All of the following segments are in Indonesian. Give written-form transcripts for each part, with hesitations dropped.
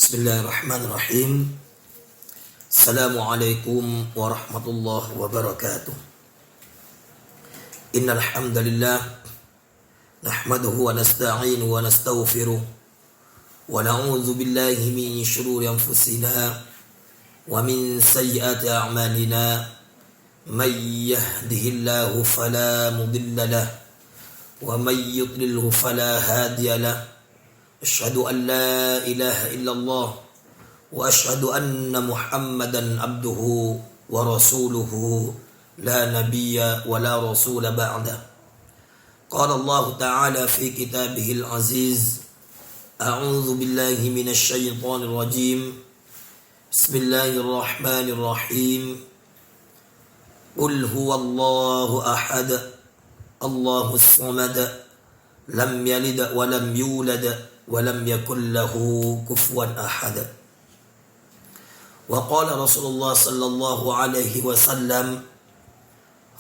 Bismillahirrahmanirrahim. Assalamualaikum warahmatullahi wabarakatuh. Innal hamdalillah nahmaduhu wa nasta'inuhu wa nastaghfiruh wa na'udzu billahi min shururi anfusina wa min sayyiati a'malina. May yahdihillahu fala mudilla lahu wa may yudlilhu fala hadiya lahu. Asyhadu an la ilaha illallah wa asyhadu anna Muhammadan abduhu wa rasuluhu la nabiyya wa la rasula ba'da. Qala Allah ta'ala fi kitabihil aziz. A'udzu billahi minasy syaithanir rajim. Bismillahirrahmanirrahim. Qul huwallahu ahad. Allahus samad. Lam yalid wa lam yulad walam yakul lahu kufuwan ahad. Wa qala Rasulullah sallallahu alaihi wasallam,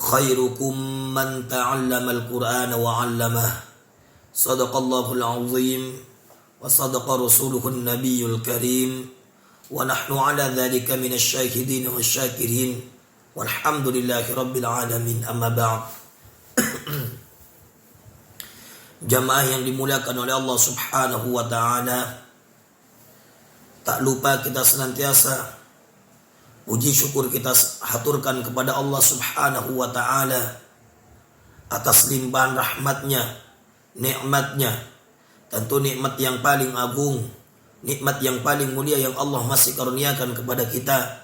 khairukum man ta'allama al-Qur'ana wa 'allamah. Sadaqallahul 'azim wa sadaqa rasuluhun nabiyyul karim wa nahnu 'ala dzalika minasy syahidin wasyakirin walhamdulillahi rabbil alamin. Amma ba'd. Jamaah yang dimuliakan oleh Allah subhanahu wa ta'ala, tak lupa kita senantiasa puji syukur kita haturkan kepada Allah subhanahu wa ta'ala atas limpahan rahmatnya, nikmatnya. Tentu nikmat yang paling agung, nikmat yang paling mulia yang Allah masih karuniakan kepada kita,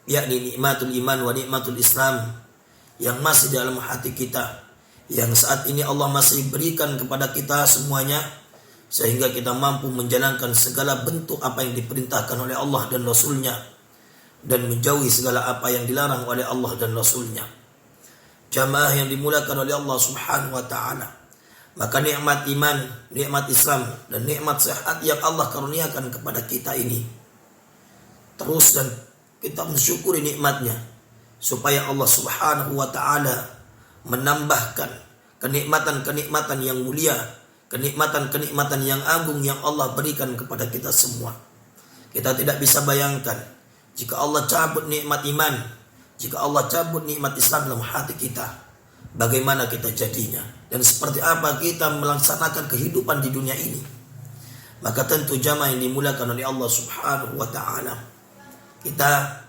yakni nikmatul iman wa nikmatul Islam yang masih dalam hati kita, yang saat ini Allah masih berikan kepada kita semuanya, sehingga kita mampu menjalankan segala bentuk apa yang diperintahkan oleh Allah dan Rasulnya, dan menjauhi segala apa yang dilarang oleh Allah dan Rasulnya. Jamaah yang dimuliakan oleh Allah subhanahu wa ta'ala, maka nikmat iman, nikmat Islam, dan nikmat sehat yang Allah karuniakan kepada kita ini, terus dan kita mensyukuri nikmatnya, supaya Allah subhanahu wa ta'ala menambahkan kenikmatan-kenikmatan yang mulia, kenikmatan-kenikmatan yang agung yang Allah berikan kepada kita semua. Kita tidak bisa bayangkan jika Allah cabut nikmat iman, jika Allah cabut nikmat Islam dalam hati kita, bagaimana kita jadinya dan seperti apa kita melaksanakan kehidupan di dunia ini. Maka tentu jamaah yang dimuliakan oleh Allah subhanahu wa ta'ala, kita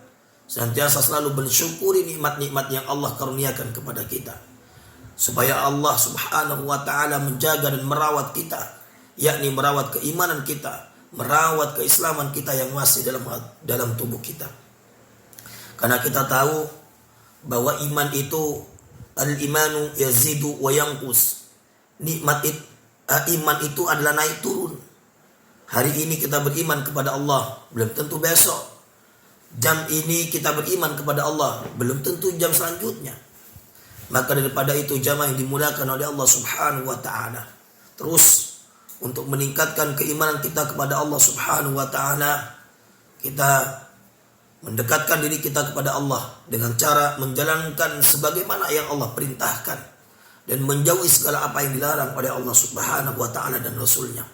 senantiasa selalu bersyukuri nikmat-nikmat yang Allah karuniakan kepada kita, supaya Allah subhanahu wa ta'ala menjaga dan merawat kita, yakni merawat keimanan kita, merawat keislaman kita yang masih dalam tubuh kita. Karena kita tahu bahwa iman itu, al-imanu yazidu wa yanqus. Iman itu adalah naik turun. Hari ini kita beriman kepada Allah, belum tentu besok. Jam ini kita beriman kepada Allah, belum tentu jam selanjutnya. Maka daripada itu jamaah yang dimuliakan oleh Allah subhanahu wa ta'ala, terus untuk meningkatkan keimanan kita kepada Allah subhanahu wa ta'ala, kita mendekatkan diri kita kepada Allah dengan cara menjalankan sebagaimana yang Allah perintahkan, dan menjauhi segala apa yang dilarang oleh Allah subhanahu wa ta'ala dan Rasulnya.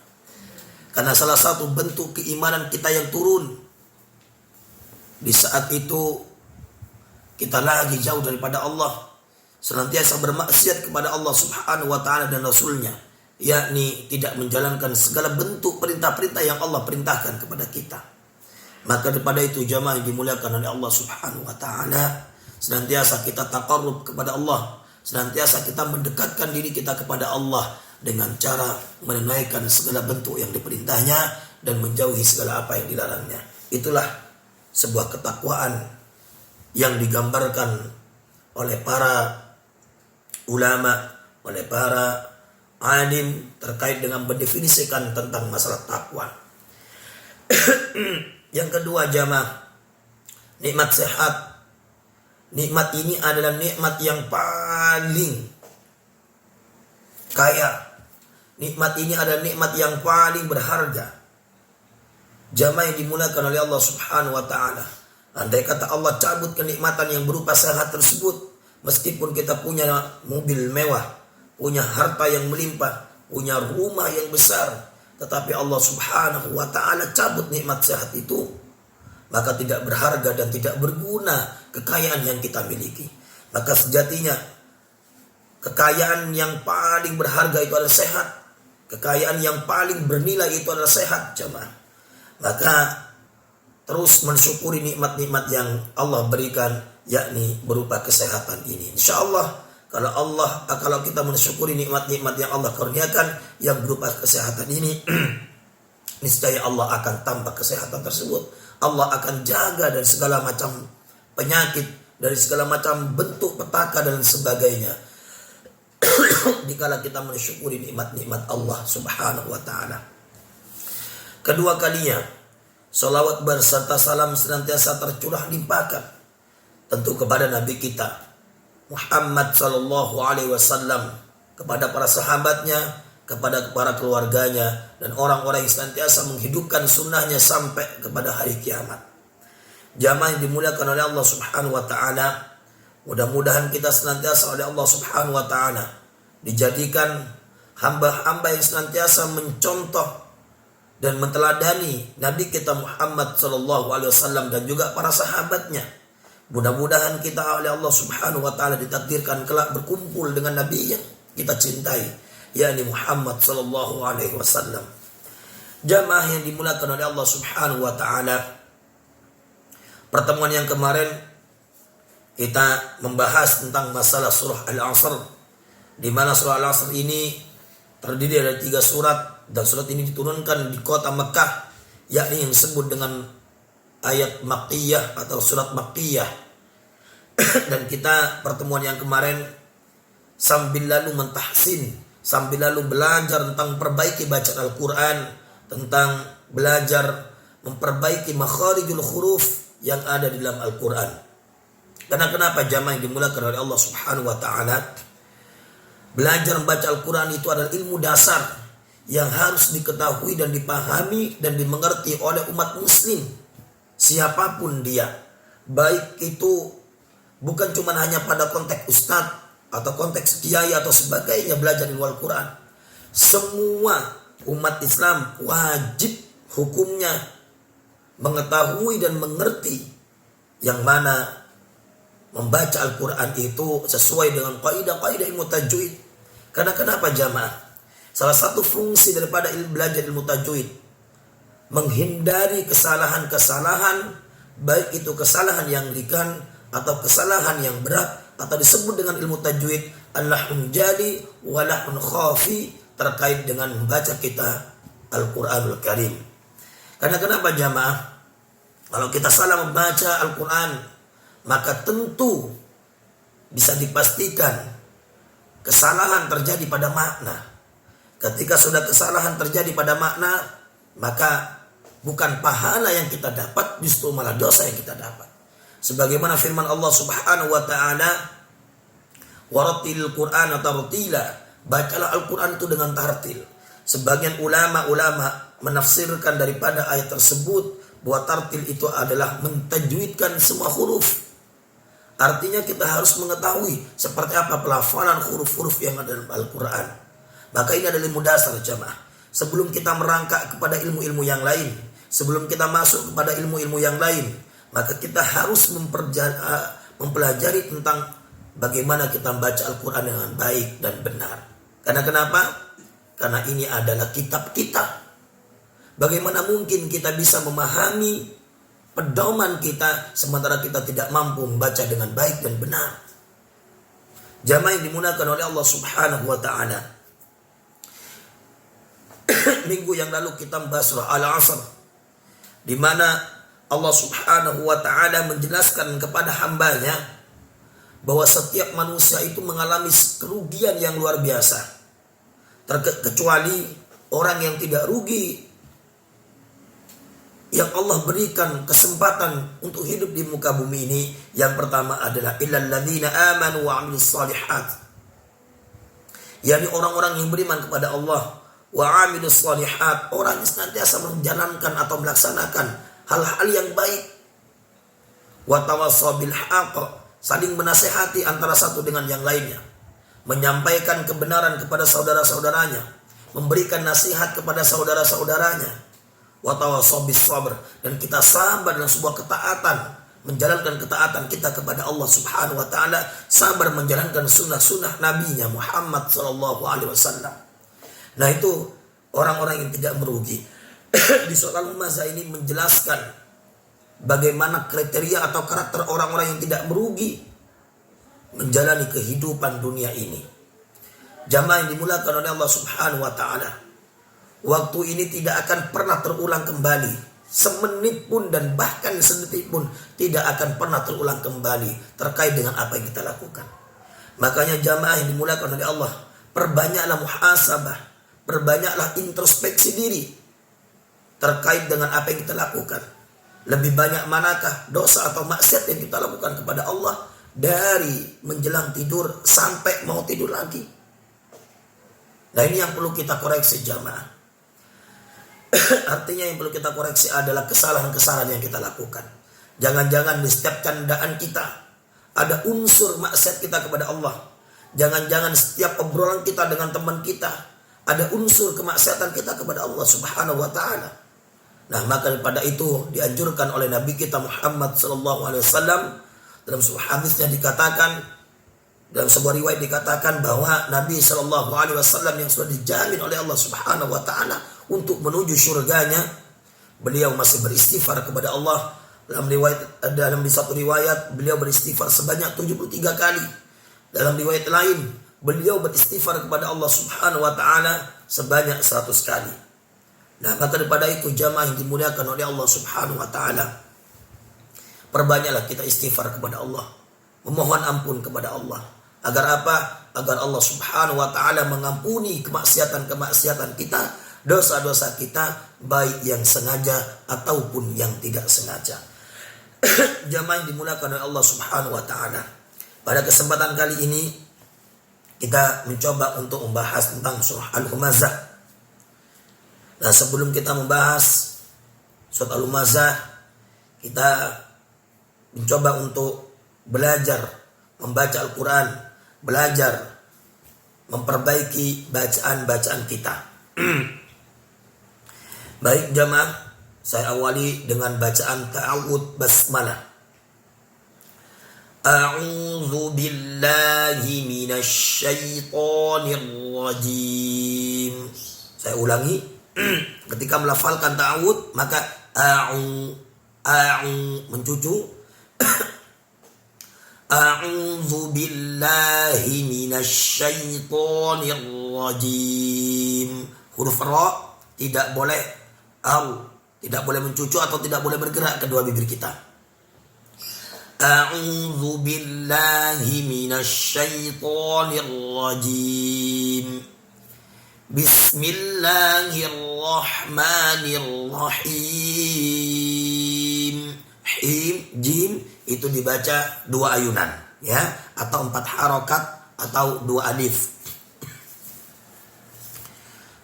Karena salah satu bentuk keimanan kita yang turun di saat itu kita lagi jauh daripada Allah, senantiasa bermaksiat kepada Allah subhanahu wa ta'ala dan Rasulnya, yakni tidak menjalankan segala bentuk perintah-perintah yang Allah perintahkan kepada kita. Maka daripada itu jamaah yang dimuliakan oleh Allah subhanahu wa ta'ala, senantiasa kita taqarrub kepada Allah, senantiasa kita mendekatkan diri kita kepada Allah dengan cara menunaikan segala bentuk yang diperintahnya dan menjauhi segala apa yang dilarangnya. Itulah sebuah ketakwaan yang digambarkan oleh para ulama, oleh para alim terkait dengan mendefinisikan tentang masalah takwa. Yang kedua jamaah, nikmat sehat. Nikmat ini adalah nikmat yang paling kaya. Nikmat ini adalah nikmat yang paling berharga. Jamaah yang dimuliakan oleh Allah subhanahu wa ta'ala, andai kata Allah cabut kenikmatan yang berupa sehat tersebut, meskipun kita punya mobil mewah, punya harta yang melimpah, punya rumah yang besar, tetapi Allah Subhanahu wa ta'ala cabut nikmat sehat itu, maka tidak berharga dan tidak berguna kekayaan yang kita miliki. Maka sejatinya kekayaan yang paling berharga itu adalah sehat. Kekayaan yang paling bernilai itu adalah sehat, jemaah. Maka terus mensyukuri nikmat-nikmat yang Allah berikan, yakni berupa kesehatan ini. Insya Allah kalau kita mensyukuri nikmat-nikmat yang Allah kurniakan yang berupa kesehatan ini, niscaya Allah akan tambah kesehatan tersebut. Allah akan jaga dari segala macam penyakit, dari segala macam bentuk petaka dan sebagainya. Dikala kita mensyukuri nikmat-nikmat Allah Subhanahu wa ta'ala. Kedua kalinya, salawat berserta salam senantiasa tercurah limpahkan tentu kepada Nabi kita Muhammad sallallahu alaihi wasallam, kepada para sahabatnya, kepada para keluarganya, dan orang-orang yang senantiasa menghidupkan sunnahnya sampai kepada hari kiamat. Jamaah yang dimuliakan oleh Allah Subhanahu wa ta'ala, mudah-mudahan kita senantiasa oleh Allah Subhanahu wa ta'ala dijadikan hamba-hamba yang senantiasa mencontoh dan menteladani Nabi kita Muhammad sallallahu alaihi wasallam dan juga para sahabatnya. Mudah-mudahan kita oleh Allah Subhanahu wa ta'ala ditakdirkan kelak berkumpul dengan Nabi yang kita cintai, yakni Muhammad sallallahu alaihi wasallam. Jamaah yang dimuliakan oleh Allah Subhanahu wa ta'ala, pertemuan yang kemarin kita membahas tentang masalah surah Al-Asr, di mana surah Al-Asr ini terdiri dari 3 surat, dan surat ini diturunkan di kota Mekah, yakni yang disebut dengan ayat Makkiyah atau surat Makkiyah. Dan kita pertemuan yang kemarin sambil lalu mentahsin, sambil lalu belajar tentang perbaiki bacaan Al-Quran, tentang belajar memperbaiki makharijul huruf yang ada di dalam Al-Quran. Karena kenapa jamaah yang dimulakan oleh Allah Subhanahu wa ta'ala, belajar membaca Al-Quran itu adalah ilmu dasar yang harus diketahui dan dipahami dan dimengerti oleh umat muslim, siapapun dia. Baik itu bukan cuma hanya pada konteks ustadz atau konteks kiai atau sebagainya belajar ilmu Al-Quran. Semua umat Islam wajib hukumnya mengetahui dan mengerti yang mana membaca Al-Quran itu sesuai dengan kaidah-kaidah ilmu tajwid. Karena kenapa jamaah? Salah satu fungsi daripada belajar ilmu tajwid, menghindari kesalahan-kesalahan, baik itu kesalahan yang ringan atau kesalahan yang berat, atau disebut dengan ilmu tajwid al-lahun jali wa lahun khafi, terkait dengan membaca kita Al-Quranul Karim. Karena kenapa jamaah? Kalau kita salah membaca Al-Quran, maka tentu bisa dipastikan kesalahan terjadi pada makna. Ketika sudah kesalahan terjadi pada makna, maka bukan pahala yang kita dapat, justru malah dosa yang kita dapat. Sebagaimana firman Allah Subhanahu wa ta'ala, warattilil Qur'ana tartila, bacalah Al-Quran itu dengan tartil. Sebagian ulama menafsirkan daripada ayat tersebut bahwa tartil itu adalah mentajwidkan semua huruf. Artinya kita harus mengetahui seperti apa pelafalan huruf-huruf yang ada dalam Al-Quran. Maka ini adalah ilmu dasar jamaah. Sebelum kita merangkak kepada ilmu-ilmu yang lain, sebelum kita masuk kepada ilmu-ilmu yang lain, maka kita harus mempelajari tentang bagaimana kita membaca Al-Quran dengan baik dan benar. Karena kenapa? Karena ini adalah kitab kita. Bagaimana mungkin kita bisa memahami pedoman kita sementara kita tidak mampu membaca dengan baik dan benar? Jamaah yang dimuliakan oleh Allah Subhanahu wa ta'ala, minggu yang lalu kita membahas surah Al-Asr, di mana Allah Subhanahu wa ta'ala menjelaskan kepada hambanya bahwa setiap manusia itu mengalami kerugian yang luar biasa, kecuali orang yang tidak rugi, yang Allah berikan kesempatan untuk hidup di muka bumi ini. Yang pertama adalah illal ladzina amanu wa 'amilus shalihat, yakni orang-orang yang beriman kepada Allah, wa 'amilus shalihat, orang yang senantiasa menjalankan atau melaksanakan hal-hal yang baik, wa tawassaw bil haqq, saling menasihati antara satu dengan yang lainnya, menyampaikan kebenaran kepada saudara-saudaranya, memberikan nasihat kepada saudara-saudaranya. Wa tawassaw bis sabr, dan kita sabar dalam sebuah ketaatan, menjalankan ketaatan kita kepada Allah Subhanahu wa taala, sabar menjalankan sunnah-sunnah nabinya Muhammad sallallahu alaihi wasallam. Nah, itu orang-orang yang tidak merugi. Di surat Al-Humazah ini menjelaskan bagaimana kriteria atau karakter orang-orang yang tidak merugi menjalani kehidupan dunia ini. Jamaah yang dimuliakan oleh Allah Subhanahu wa taala, waktu ini tidak akan pernah terulang kembali. Semenit pun dan bahkan sedetik pun tidak akan pernah terulang kembali terkait dengan apa yang kita lakukan. Makanya jamaah yang dimuliakan oleh Allah, perbanyaklah muhasabah, perbanyaklah introspeksi diri terkait dengan apa yang kita lakukan. Lebih banyak manakah dosa atau maksiat yang kita lakukan kepada Allah dari menjelang tidur sampai mau tidur lagi. Nah, ini yang perlu kita koreksi jamaah. Artinya yang perlu kita koreksi adalah kesalahan-kesalahan yang kita lakukan. Jangan-jangan di setiap candaan kita ada unsur maksiat kita kepada Allah. Jangan-jangan setiap obrolan kita dengan teman kita ada unsur kemaksiatan kita kepada Allah Subhanahu wa taala. Nah, maka daripada itu dianjurkan oleh Nabi kita Muhammad sallallahu alaihi wasallam, dalam sebuah hadisnya dikatakan, dalam sebuah riwayat dikatakan bahwa Nabi sallallahu alaihi wasallam yang sudah dijamin oleh Allah Subhanahu wa taala untuk menuju surganya, beliau masih beristighfar kepada Allah. Dalam satu riwayat beliau beristighfar sebanyak 73 kali. Dalam riwayat lain beliau beristighfar kepada Allah Subhanahu wa taala sebanyak 100 kali. Nah, maka daripada itu jamaah yang dimuliakan oleh Allah Subhanahu wa taala, perbanyaklah kita istighfar kepada Allah, memohon ampun kepada Allah. Agar apa? Agar Allah Subhanahu wa taala mengampuni kemaksiatan-kemaksiatan kita, dosa-dosa kita, baik yang sengaja ataupun yang tidak sengaja. Jamaah yang dimuliakan oleh Allah Subhanahu wa taala, pada kesempatan kali ini kita mencoba untuk membahas tentang surah Al-Humazah. Nah, sebelum kita membahas surat Al-Humazah, kita mencoba untuk belajar membaca Al-Quran, belajar memperbaiki bacaan-bacaan kita. Baik jamaah, saya awali dengan bacaan ta'awudz basmalah. A'udzu billahi minasy syaithanir rajim. Saya ulangi. Ketika melafalkan ta'awudz, maka mencucu. A'udzu billahi minasy syaithanir rajim. Huruf ra tidak boleh tidak boleh mencucu atau tidak boleh bergerak kedua bibir kita. A'udzu billahi minasy syaithanir rajim. Bismillahirrahmanirrahim. Him, jim itu dibaca 2 ayunan, ya, atau 4 harokat atau 2 alif.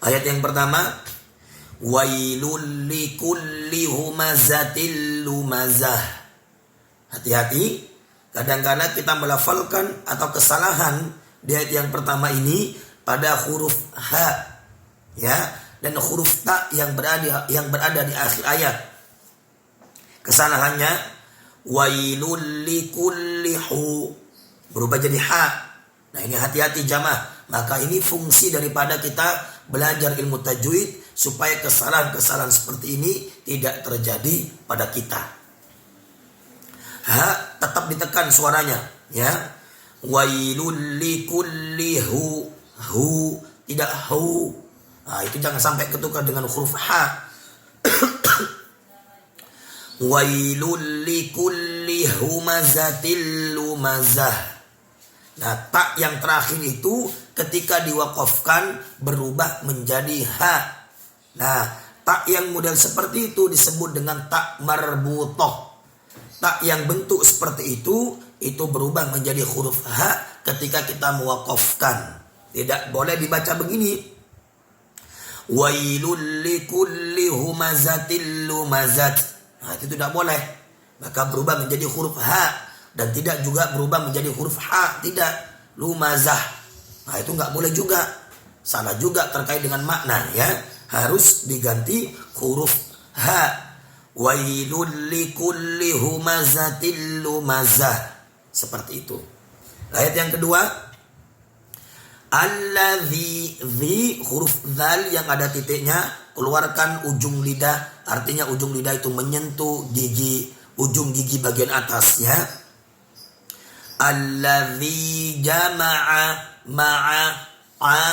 Ayat yang pertama, wailul likulli humazatil lumazah. Hati-hati, kadang-kadang kita melafalkan atau kesalahan di ayat yang pertama ini pada huruf H, ya, dan huruf ta yang berada di akhir ayat. Kesalahannya wailul likulli hu berubah jadi ha. Nah, ini hati-hati jamaah. Maka ini fungsi daripada kita belajar ilmu tajwid supaya kesalahan-kesalahan seperti ini tidak terjadi pada kita. Ha tetap ditekan suaranya, ya. Wailul likulli hu, tidak hu. Nah, itu jangan sampai ketukar dengan huruf ha. Wailul likulli humazatil lumazah. Nah, tak yang terakhir itu ketika diwaqafkan berubah menjadi ha. Nah, tak yang model seperti itu disebut dengan tak marbutah. Tak yang bentuk seperti itu berubah menjadi huruf ha ketika kita mewaqafkan. Tidak boleh dibaca begini. Wailul likulli humazatil lumazat. Nah, itu tidak boleh. Maka berubah menjadi huruf ha, dan tidak juga berubah menjadi huruf ha, tidak lumazah. Nah, itu enggak boleh juga. salah juga terkait dengan makna ya. Harus diganti huruf ha. Wailul likulli humazatil lumazah. Seperti itu. Ayat yang kedua, alladzi, huruf dzal yang ada titiknya, keluarkan ujung lidah. Artinya ujung lidah itu menyentuh gigi, ujung gigi bagian atas ya. Alladzi jama'a ma'a,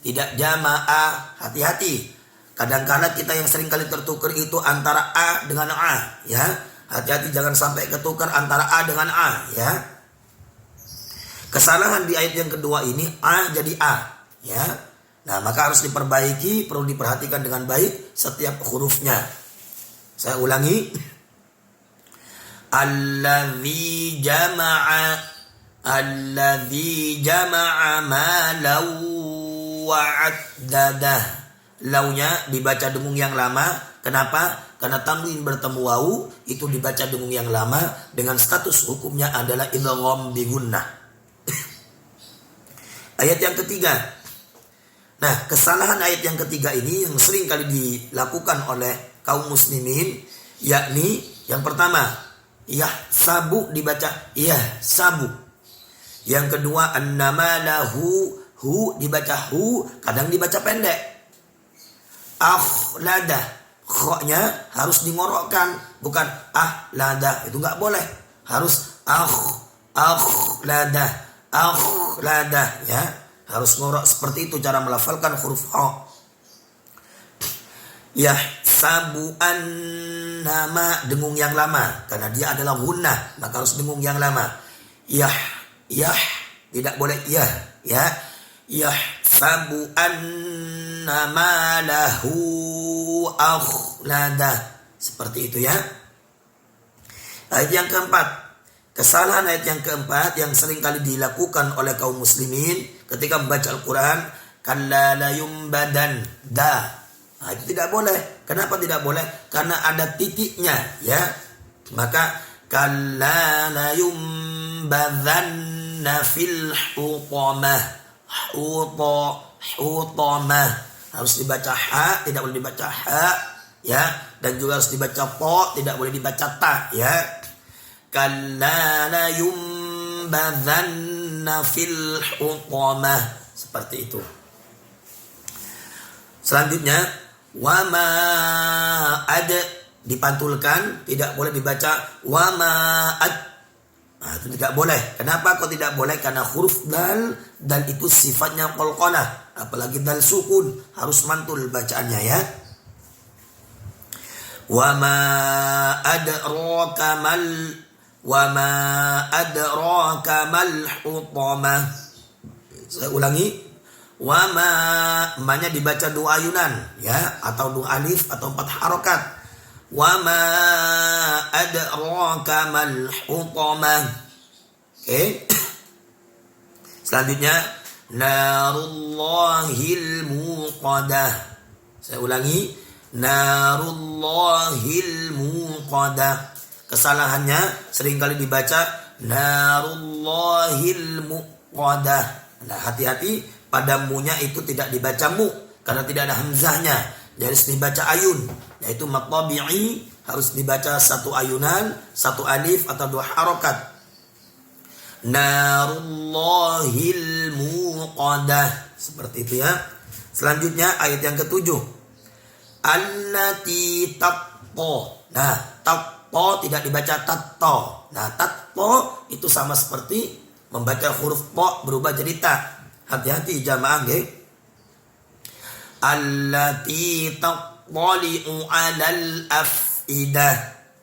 tidak jama'a. Hati-hati. Kadang-kadang kita yang sering kali tertukar itu antara a dengan a ya. Hati-hati jangan sampai ketukar antara a dengan a ya. Kesalahan di ayat yang kedua ini a jadi a ya. Nah, maka harus diperbaiki, perlu diperhatikan dengan baik setiap hurufnya. Saya ulangi. Alladzi jama'a malau wa'addadah. Launya dibaca dengung yang lama. Kenapa? Karena tanwin bertemu wawu itu dibaca dengung yang lama dengan status hukumnya adalah idgham bi gunnah. Ayat yang ketiga. Nah, kesalahan ayat yang ketiga ini yang sering kali dilakukan oleh kaum muslimin, yakni yang pertama, sabu dibaca sabu. Yang kedua, annama lahu, hu dibaca hu, kadang dibaca pendek. Akhlada, kho-nya harus dingorokkan, bukan ahlada, itu nggak boleh. Harus akhlada ya. Harus ngorok seperti itu cara melafalkan huruf ha. Sabu nama dengung yang lama karena dia adalah gunnah, maka harus dengung yang lama. Tidak boleh ya. Sabu nama lahu akhlada. Seperti itu ya. Ayat yang keempat. Kesalahan ayat yang keempat yang sering kali dilakukan oleh kaum muslimin ketika membaca Al-Quran. Kalla la yumbadan da. Nah, itu tidak boleh. Kenapa tidak boleh? Karena ada titiknya ya. Maka kalla la yumbadanna fil hutamah. Hutamah harus dibaca ha, tidak boleh dibaca ha ya, dan juga harus dibaca po, tidak boleh dibaca ta ya. Kalla la yumbadanna fil hutamah, seperti itu. Selanjutnya wama ada dipantulkan, tidak boleh dibaca wama ad. Nah, itu tidak boleh. Kenapa kok tidak boleh? Karena huruf dal itu sifatnya qalqalah, apalagi dal sukun, harus mantul bacaannya ya. Wa ma adraka mal hutamah. Saya ulangi. Wa ma-nya dibaca dua ayunan ya, atau dua alif atau 4 harokat. Wa ma adraka mal hutamah. Oke. Selanjutnya narullahil muqadah. Saya ulangi, narullahil muqadah. Kesalahannya seringkali dibaca narullahil muqadah. Nah, hati-hati pada mu-nya itu tidak dibaca mu karena tidak ada hamzahnya. Jadi harus dibaca ayun, yaitu mad tabi'i, harus dibaca satu ayunan, satu alif atau 2 harokat. Narullahil muqadah, seperti itu ya. Selanjutnya ayat yang ke-7. Allati tatto. Nah, tatto tidak dibaca tatto. Nah, tatto itu sama seperti membaca huruf to berubah jadi ta. Hati-hati jamaah nggih. Allati taqali'u 'alal afidah.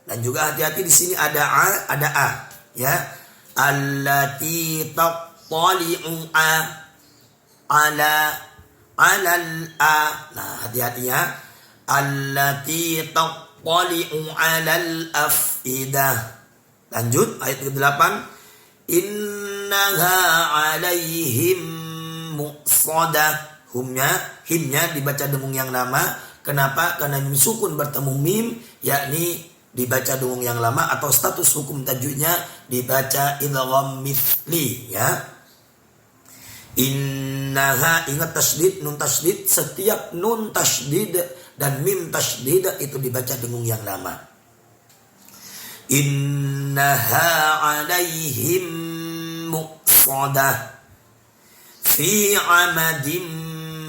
Dan juga hati-hati di sini ada a, ada a, ya. Allati taqali'u 'alal a. Nah, hati-hati ya. Allati taqali'u 'alal afidah. Lanjut ayat ke-8. Innaha 'alaihim muqsadah. Himnya dibaca dengung yang lama. Kenapa? Karena mim sukun bertemu mim, yakni dibaca dengung yang lama, atau status hukum tajwidnya dibaca idgham mithli ya. Innaha, ingat tasydid, nun tasydid, setiap nun tasydid dan mim tasydid itu dibaca dengung yang lama. Innaha alaihim muqsadah fi amadin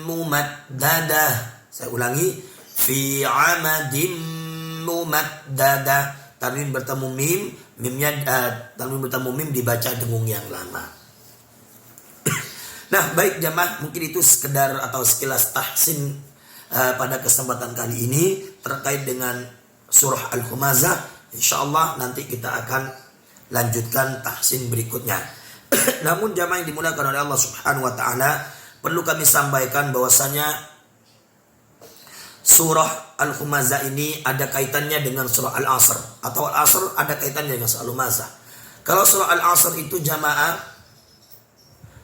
mumaddadah. Saya ulangi, fi amadin mumaddadah. Tanwin bertemu mim, tanwin bertemu mim dibaca dengung yang lama. Nah, baik jamaah, mungkin itu sekedar atau sekilas tahsin pada kesempatan kali ini terkait dengan surah Al-Humazah. Insyaallah nanti kita akan lanjutkan tahsin berikutnya. Namun jamaah yang dimuliakan oleh Allah Subhanahu wa taala, perlu kami sampaikan bahwasanya surah Al-Humazah ini ada kaitannya dengan surah Al-Asr, atau Al-Asr ada kaitannya dengan surah Al-Humazah. Kalau surah Al-Asr itu jamaah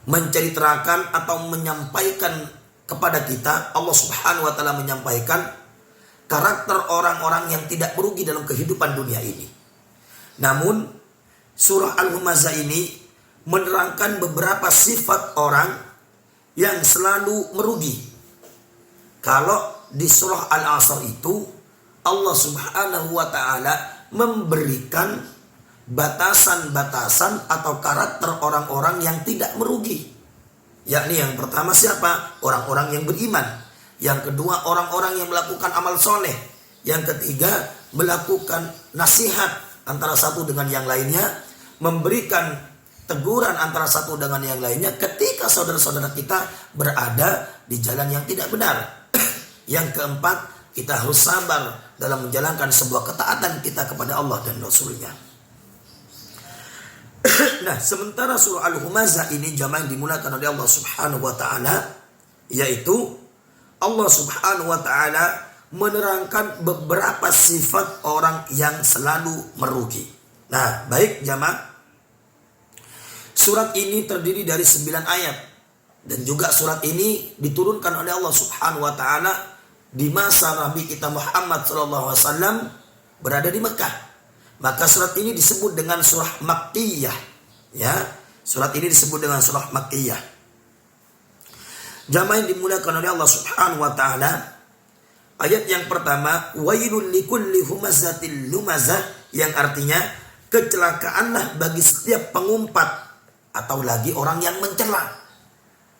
menceritakan atau menyampaikan kepada kita, Allah Subhanahu wa taala menyampaikan karakter orang-orang yang tidak merugi dalam kehidupan dunia ini. Namun surah Al-Humazah ini menerangkan beberapa sifat orang yang selalu merugi. Kalau di surah Al-Asr itu Allah Subhanahu wa taala memberikan batasan-batasan atau karakter orang-orang yang tidak merugi. Yakni yang pertama siapa? Orang-orang yang beriman. Yang kedua orang-orang yang melakukan amal soleh. Yang ketiga melakukan nasihat antara satu dengan yang lainnya, memberikan teguran antara satu dengan yang lainnya ketika saudara-saudara kita berada di jalan yang tidak benar. Yang keempat, kita harus sabar dalam menjalankan sebuah ketaatan kita kepada Allah dan Rasul-Nya. Nah, sementara surah Al-Humazah ini jamaah yang dimulakan oleh Allah Subhanahu wa taala, yaitu Allah Subhanahu wa taala menerangkan beberapa sifat orang yang selalu merugi. Nah, baik jamaah, surat ini terdiri dari 9 ayat dan juga surat ini diturunkan oleh Allah Subhanahu wa taala di masa Nabi kita Muhammad SAW berada di Mekah. Maka surat ini disebut dengan surah Makkiyah. Ya, surat ini disebut dengan surah Makkiyah. Jamaah yang dimuliakan oleh Allah Subhanahu wa taala, ayat yang pertama, wailul likulli humazatil lumazah, yang artinya kecelakaanlah bagi setiap pengumpat atau lagi orang yang mencela.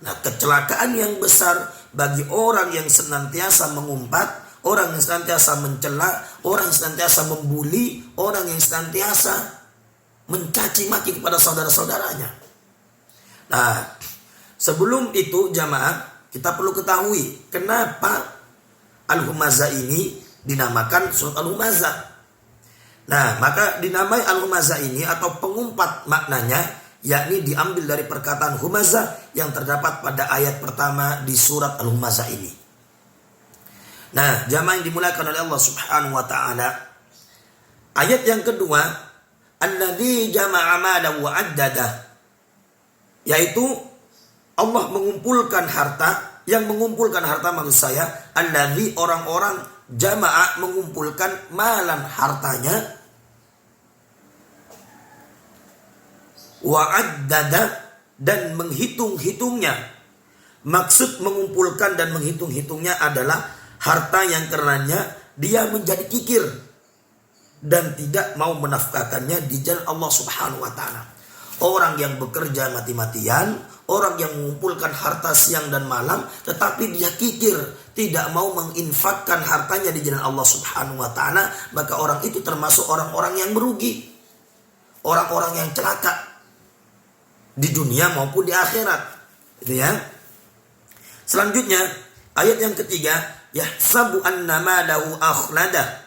Nah, kecelakaan yang besar bagi orang yang senantiasa mengumpat, orang yang senantiasa mencela, orang yang senantiasa membuli, orang yang senantiasa mencaci maki kepada saudara-saudaranya. Nah, sebelum itu jamaah, kita perlu ketahui kenapa Al-Humazah ini dinamakan surat Al-Humazah. Nah, maka dinamai Al-Humazah ini atau pengumpat maknanya, yakni diambil dari perkataan Humazah yang terdapat pada ayat pertama di surat Al-Humazah ini. Nah, jamaah yang dimuliakan oleh Allah Subhanahu wa taala, ayat yang kedua, alladzi jama'a malahu wa 'addada, yaitu Allah mengumpulkan harta, yang mengumpulkan harta maksud saya alladzi orang-orang jama'a mengumpulkan malan hartanya, wa'addada dan menghitung-hitungnya. Maksud mengumpulkan dan menghitung-hitungnya adalah harta yang karenanya dia menjadi kikir dan tidak mau menafkahkannya di jalan Allah Subhanahu wa taala. Orang yang bekerja mati-matian, orang yang mengumpulkan harta siang dan malam, tetapi dia kikir, tidak mau menginfakkan hartanya di jalan Allah Subhanahu wa taala, maka orang itu termasuk orang-orang yang merugi. Orang-orang yang celaka di dunia maupun di akhirat. Itu ya. Selanjutnya, ayat yang ketiga, yahsabu anna malahu akhlada.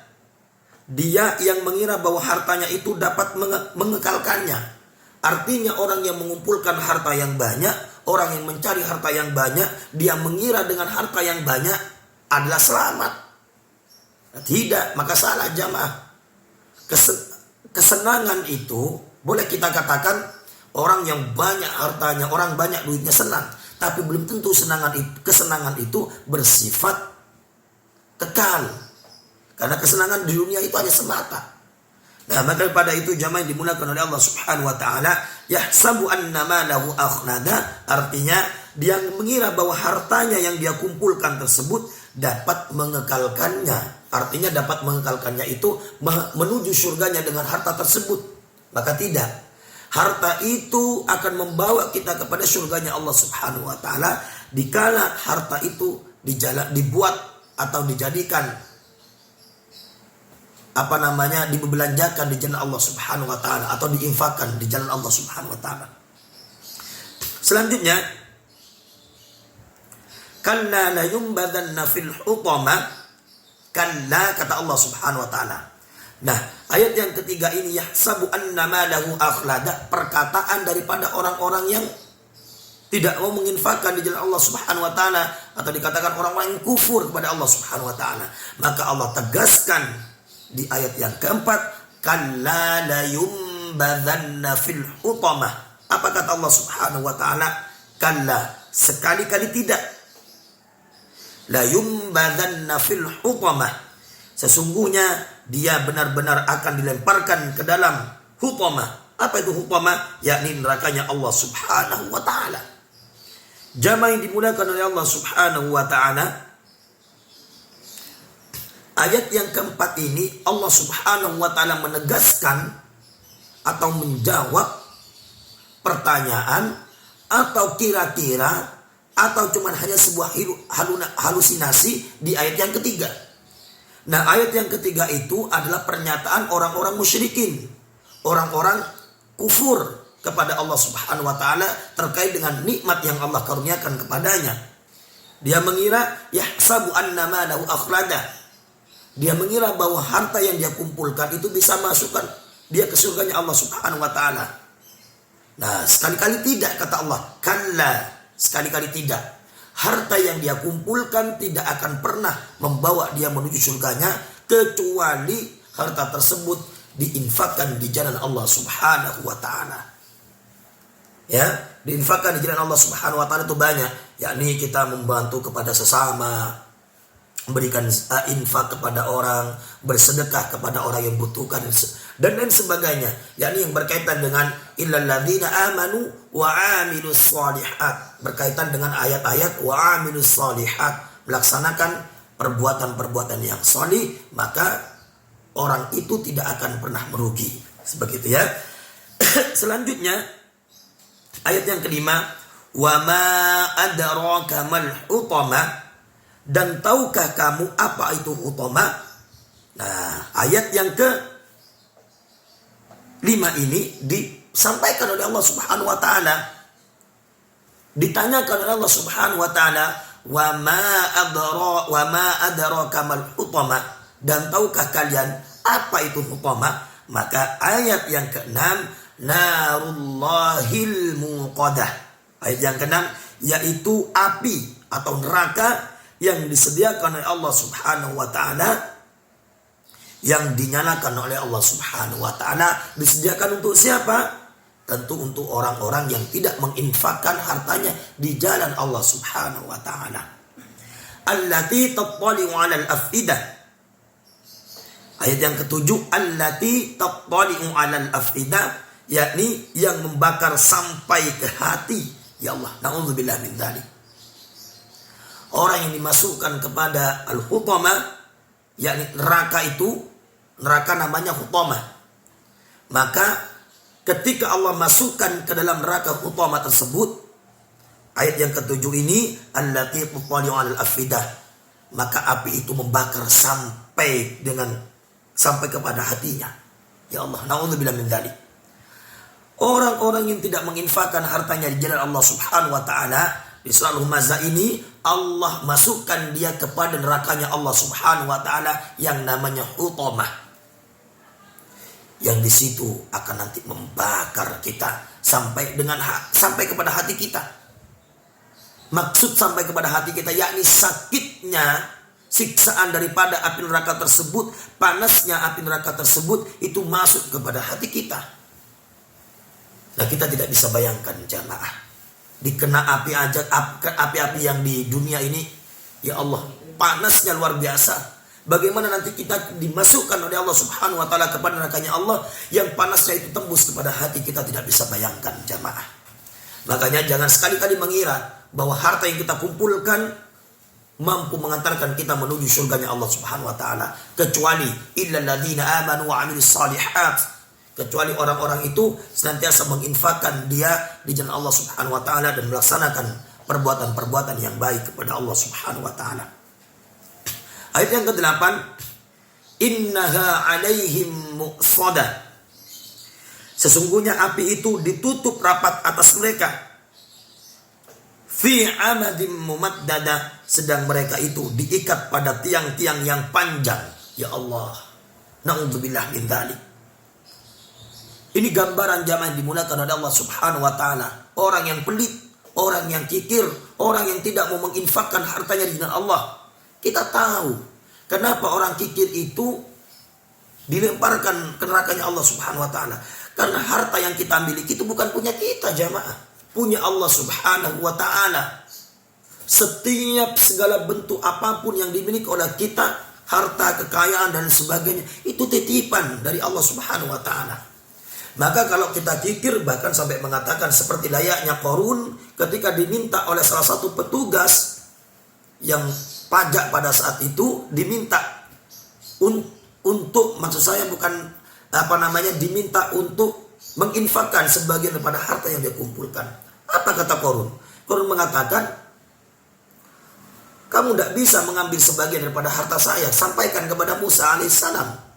Dia yang mengira bahwa hartanya itu dapat mengekalkannya. Artinya orang yang mengumpulkan harta yang banyak, orang yang mencari harta yang banyak, dia mengira dengan harta yang banyak adalah selamat. Tidak, maka salah jamaah. Kesenangan itu boleh kita katakan orang yang banyak hartanya, orang banyak duitnya senang, tapi belum tentu kesenangan itu bersifat kekal. Karena kesenangan di dunia itu hanya semata. Nah, maka pada itu jamaah yang dimuliakan oleh Allah Subhanahu wa taala, yahsabu anna malahu akhlada, artinya dia mengira bahwa hartanya yang dia kumpulkan tersebut dapat mengekalkannya. Artinya dapat mengekalkannya itu menuju surganya dengan harta tersebut. Maka tidak. Harta itu akan membawa kita kepada surganya Allah Subhanahu wa taala dikala harta itu dibuat atau dijadikan dibelanjakan di jalan Allah Subhanahu wa taala atau diinfakkan di jalan Allah Subhanahu wa taala. Selanjutnya, kalla la yumbadanna fil hutama, kalla kata Allah Subhanahu wa taala. Nah, ayat yang ketiga ini yahsabu anna malahu akhlada, perkataan daripada orang-orang yang tidak mau menginfakkan di jalan Allah Subhanahu wa taala, atau dikatakan orang-orang yang kufur kepada Allah Subhanahu wa taala. Maka Allah tegaskan di ayat yang keempat, kalla la yumbadanna fil hutamah. Apa kata Allah Subhanahu wa taala? Kalla, sekali-kali tidak. La yumbadanna fil hutamah. Sesungguhnya dia benar-benar akan dilemparkan ke dalam hutamah. Apa itu hutamah? Yakni nerakanya Allah Subhanahu wa taala. Jamaah yang dimuliakan oleh Allah Subhanahu wa taala, ayat yang keempat ini Allah Subhanahu wa taala menegaskan atau menjawab pertanyaan atau kira-kira atau cuman hanya sebuah halusinasi di ayat yang ketiga. Nah, ayat yang ketiga itu adalah pernyataan orang-orang musyrikin, orang-orang kufur kepada Allah Subhanahu wa taala terkait dengan nikmat yang Allah karuniakan kepadanya. Dia mengira yahsabu anna malahu akhlada. Dia mengira bahwa harta yang dia kumpulkan itu bisa masukkan dia ke surganya Allah Subhanahu wa taala. Nah, sekali-kali tidak, kata Allah. Kalla, sekali-kali tidak. Harta yang dia kumpulkan tidak akan pernah membawa dia menuju surganya kecuali harta tersebut diinfakkan di jalan Allah Subhanahu wa taala. Ya, diinfakkan di jalan Allah Subhanahu wa taala itu banyak, yakni kita membantu kepada sesama, memberikan infak kepada orang, bersedekah kepada orang yang butuhkan, dan lain sebagainya, yakni yang berkaitan dengan illal ladzina amanu wa amilus shalihat, berkaitan dengan ayat-ayat wa amilus shalihat, melaksanakan perbuatan-perbuatan yang salih, maka orang itu tidak akan pernah merugi. Sebegitu ya. Selanjutnya ayat yang kelima, wa ma adraka mal hutama, dan tahukah kamu apa itu hutama? Nah, ayat yang ke-5 ini disampaikan oleh Allah Subhanahu wa taala. Ditanyakan oleh Allah Subhanahu wa taala, wa ma adraka mal hutama, dan tahukah kalian apa itu hutama? Maka ayat yang ke-6, narullahil muqadah. Ayat yang ke-6 yaitu api atau neraka yang disediakan oleh Allah Subhanahu wa taala, yang dinyalakan oleh Allah Subhanahu wa taala, disediakan untuk siapa? Tentu untuk orang-orang yang tidak menginfakkan hartanya di jalan Allah Subhanahu wa taala. Allati tattali'u 'alal afidah. Ayat yang ke-7, allati tattali'u 'alal afidah, yakni yang membakar sampai ke hati. Ya Allah, na'udzubillah min dzalik. Orang yang dimasukkan kepada al-hutama, yakni neraka itu, neraka namanya hutama. Maka ketika Allah masukkan ke dalam neraka hutama tersebut, ayat yang ke-7 ini, allati tuttali'u 'alal afidah, maka api itu membakar sampai kepada hatinya. Ya Allah, na'udzubillah min dzalik. Orang-orang yang tidak menginfakkan hartanya di jalan Allah Subhanahu wa taala, di surah Al-Humazah ini Allah masukkan dia kepada nerakanya Allah Subhanahu wa taala yang namanya hutamah. Yang di situ akan nanti membakar kita sampai kepada hati kita. Maksud sampai kepada hati kita yakni sakitnya siksaan daripada api neraka tersebut, panasnya api neraka tersebut itu masuk kepada hati kita. Nah, kita tidak bisa bayangkan jamaah, dikena api aja, api-api yang di dunia ini, ya Allah, panasnya luar biasa. Bagaimana nanti kita dimasukkan oleh Allah Subhanahu wa taala kepada nerakanya Allah yang panasnya itu tembus kepada hati, kita tidak bisa bayangkan jamaah. Makanya jangan sekali-kali mengira bahwa harta yang kita kumpulkan mampu mengantarkan kita menuju surganya Allah Subhanahu wa taala, kecuali illal ladzina amanu wa 'amilus shalihat, kecuali orang-orang itu senantiasa menginfakkan dia di jalan Allah Subhanahu wa taala dan melaksanakan perbuatan-perbuatan yang baik kepada Allah Subhanahu wa taala. Ayat yang ke-8, innaha 'alaihim mu'sadah, sesungguhnya api itu ditutup rapat atas mereka, fi amadim mumaddada, sedang mereka itu diikat pada tiang-tiang yang panjang. Ya Allah, na'udzubillah min dzalik. Ini gambaran jamaah yang dimulakan oleh Allah Subhanahu wa taala. Orang yang pelit, orang yang kikir, orang yang tidak mau menginfakkan hartanya di jalan Allah. Kita tahu kenapa orang kikir itu dilemparkan ke nerakanya Allah Subhanahu wa taala. Karena harta yang kita miliki itu bukan punya kita jamaah, punya Allah Subhanahu wa taala. Setiap segala bentuk apapun yang dimiliki oleh kita, harta, kekayaan dan sebagainya, itu titipan dari Allah Subhanahu wa taala. Maka kalau kita kikir, bahkan sampai mengatakan seperti layaknya Qarun ketika diminta oleh salah satu petugas yang pajak pada saat itu, diminta untuk, maksud saya bukan diminta untuk menginfakkan sebagian daripada harta yang dia kumpulkan. Apa kata Qarun? Qarun mengatakan, kamu tidak bisa mengambil sebagian daripada harta saya, sampaikan kepada Musa alaihissalam.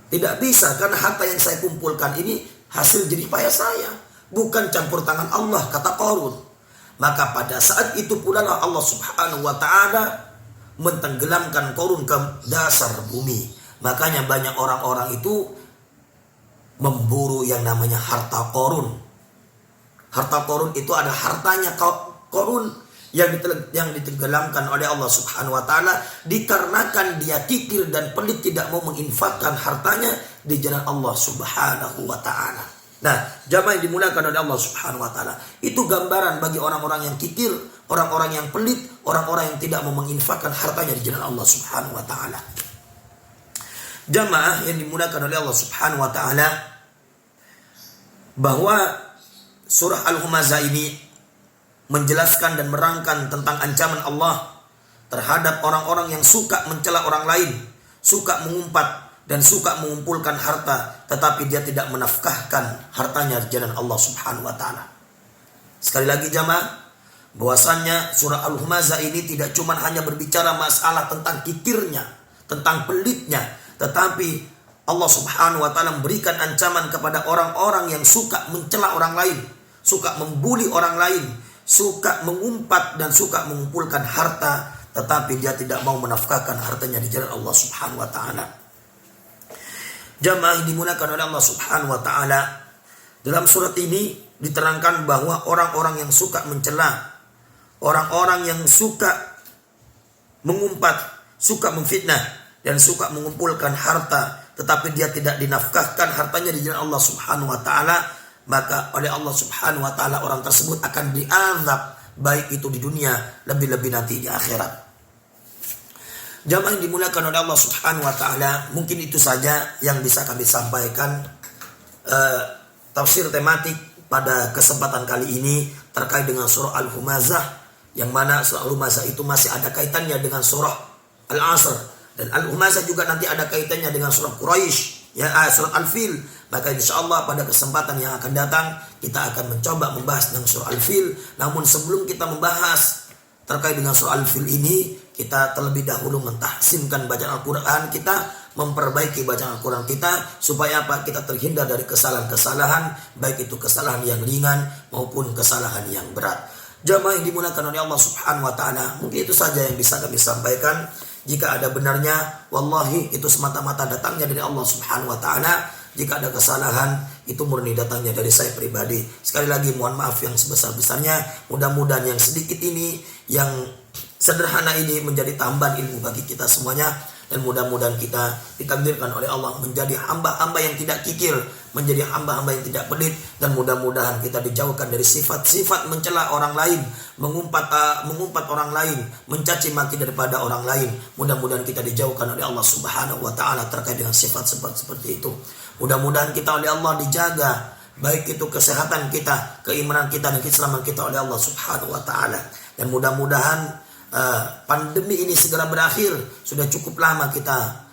Tidak bisa, karena harta yang saya kumpulkan ini hasil jerih payah saya, bukan campur tangan Allah, kata Qarun. Maka pada saat itu pula Allah Subhanahu wa taala mentenggelamkan Qarun ke dasar bumi. Makanya banyak orang-orang itu memburu yang namanya harta Qarun. Harta Qarun itu ada hartanya Qarun yang ditenggelamkan oleh Allah Subhanahu wa taala dikarenakan dia kikir dan pelit, tidak mau menginfakkan hartanya di jalan Allah Subhanahu wa taala. Nah, jamaah yang dimuliakan oleh Allah Subhanahu wa taala, itu gambaran bagi orang-orang yang kikir, orang-orang yang pelit, orang-orang yang tidak mau menginfakkan hartanya di jalan Allah Subhanahu wa taala. Jamaah yang dimuliakan oleh Allah Subhanahu wa taala, bahwa surah Al-Humazah ini menjelaskan dan merangkan tentang ancaman Allah terhadap orang-orang yang suka mencela orang lain, suka mengumpat dan suka mengumpulkan harta, tetapi dia tidak menafkahkan hartanya di jalan Allah Subhanahu wa taala. Sekali lagi jamaah, bahwasannya surah Al-Humazah ini tidak cuma hanya berbicara masalah tentang kikirnya, tentang pelitnya, tetapi Allah Subhanahu wa taala memberikan ancaman kepada orang-orang yang suka mencela orang lain, suka membuli orang lain, suka mengumpat dan suka mengumpulkan harta, tetapi dia tidak mau menafkahkan hartanya di jalan Allah Subhanahu wa taala. Jamaah yang dimuliakan oleh Allah Subhanahu wa taala, dalam surat ini diterangkan bahwa orang-orang yang suka mencela, orang-orang yang suka mengumpat, suka memfitnah dan suka mengumpulkan harta, tetapi dia tidak dinafkahkan hartanya di jalan Allah Subhanahu wa taala, maka oleh Allah Subhanahu wa taala orang tersebut akan diazab, baik itu di dunia, lebih-lebih nanti di akhirat. Jamaah yang dimuliakan oleh Allah Subhanahu wa taala, mungkin itu saja yang bisa kami sampaikan tafsir tematik pada kesempatan kali ini terkait dengan surah Al-Humazah, yang mana surah Al-Humazah itu masih ada kaitannya dengan surah Al-Asr, dan Al-Humazah juga nanti ada kaitannya dengan surah Quraisy, surah Al-Fil. Maka insyaallah pada kesempatan yang akan datang kita akan mencoba membahas tentang surah Al-Fil. Namun sebelum kita membahas terkait dengan surah Al-Fil ini, kita terlebih dahulu mentahsinkan bacaan Al-Quran kita, memperbaiki bacaan Al-Quran kita, supaya apa? Kita terhindar dari kesalahan-kesalahan, baik itu kesalahan yang ringan maupun kesalahan yang berat. Jamaah yang dimuliakan oleh Allah Subhanahu wa taala, mungkin itu saja yang bisa kami sampaikan. Jika ada benarnya, wallahi itu semata-mata datangnya dari Allah Subhanahu wa taala. Jika ada kesalahan, itu murni datangnya dari saya pribadi. Sekali lagi mohon maaf yang sebesar-besarnya. Mudah-mudahan yang sedikit ini, yang sederhana ini menjadi tambahan ilmu bagi kita semuanya. Dan mudah-mudahan kita ditakdirkan oleh Allah menjadi hamba-hamba yang tidak kikir, menjadi hamba-hamba yang tidak pelit, dan mudah-mudahan kita dijauhkan dari sifat-sifat mencela orang lain, mengumpat orang lain, mencaci maki daripada orang lain. Mudah-mudahan kita dijauhkan oleh Allah Subhanahu wa taala terkait dengan sifat-sifat seperti itu. Mudah-mudahan kita oleh Allah dijaga, baik itu kesehatan kita, keimanan kita, dan keselamatan kita oleh Allah Subhanahu wa taala. Dan mudah-mudahan pandemi ini segera berakhir. Sudah cukup lama kita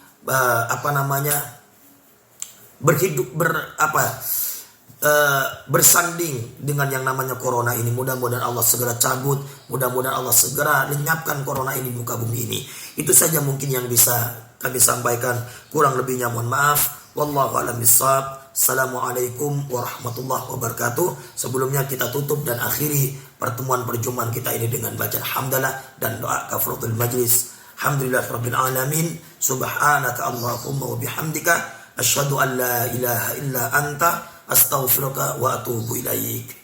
bersanding dengan yang namanya corona ini. Mudah-mudahan Allah segera cabut, mudah-mudahan Allah segera lenyapkan corona ini di muka bumi ini. Itu saja mungkin yang bisa kami sampaikan. Kurang lebihnya mohon maaf. Wallahu a'lam bishawab. Assalamualaikum warahmatullahi wabarakatuh. Sebelumnya kita tutup dan akhiri perjumpaan kita ini dengan baca hamdalah dan doa kafaratul majlis. Alhamdulillahirabbil alamin. Subhanaka Allahumma wa bihamdika asyhadu an la ilaha illa anta astaghfiruka wa atubu ilaik.